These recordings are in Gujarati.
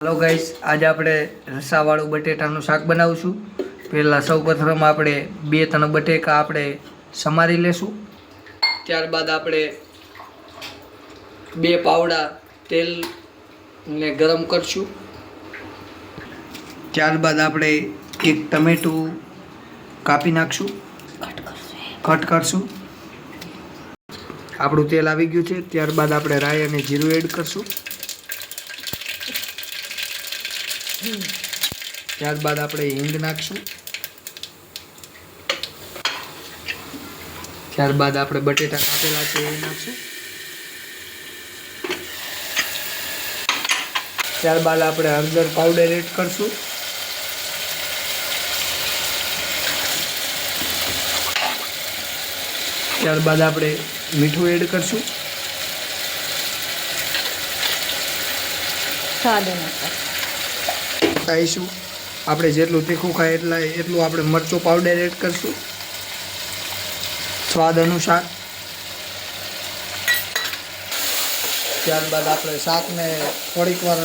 हेलो गाइस, आज આપણે રસાવાળું બટેટાનું શાક બનાવશું। પહેલા સૌપ્રથમ આપણે 2-3 બટેકા આપણે સમારી લેશું। ત્યારબાદ આપણે 2 પાવડા તેલને ગરમ કરશું। ત્યારબાદ આપણે 1 ટમેટું કાપી નાખશું, કટ કરશું। આપણું તેલ આવી ગયું છે। ત્યારબાદ આપણે રાઈ અને જીરું એડ કરશું। ત્યારબાદ આપણે હિંગ નાખશું। ત્યારબાદ આપણે બટેટા કાપેલા છે એ નાખશું। ત્યારબાદ આપણે હળદર પાવડર એડ કરશું। ત્યારબાદ આપણે મીઠું એડ કરશું। સ્વાદ અનુસાર ખાઈશું આપણે જેટલું તીખું ખાય એટલું આપણે મરચું પાવડર એડ કરશું સ્વાદ અનુસાર। ત્યારબાદ આપણે શાકને થોડીક વાર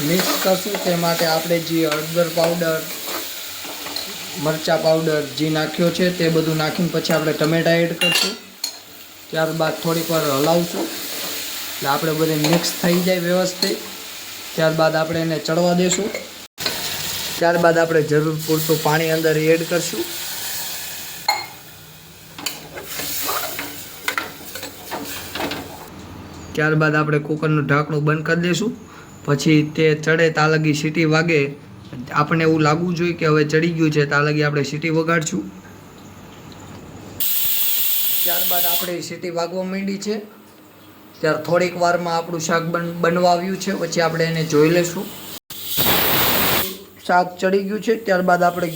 મિક્સ કરશું। તે માટે આપણે જે હળદર પાવડર મરચાં પાવડર જે નાખ્યો છે તે બધું નાખીને પછી આપણે ટમેટા એડ કરશું। ત્યારબાદ થોડીક વાર હલાવશું એટલે આપણે બધે મિક્સ થઈ જાય વ્યવસ્થિત। ત્યારબાદ આપણે એને ચડવા દેશું। ત્યારબાદ આપણે જરૂર પૂરતું પાણી અંદર એડ કરશું। ત્યારબાદ આપણે કુકરનું ઢાંકણું બંધ કરી દઈશું। પછી તે ચડે ત્યાં લગી સીટી વાગે, આપણે એવું લાગવું જોઈએ કે હવે ચડી ગયું છે ત્યાં લગી આપણે સીટી વગાડશું। ત્યારબાદ આપણે સીટી વાગવા માંડી છે ત્યારે થોડીક વારમાં આપણું શાક બનવા આવ્યું છે। પછી આપણે એને જોઈ લઈશું। શાક ચડી ગયું છે ત્યારબાદ આપણે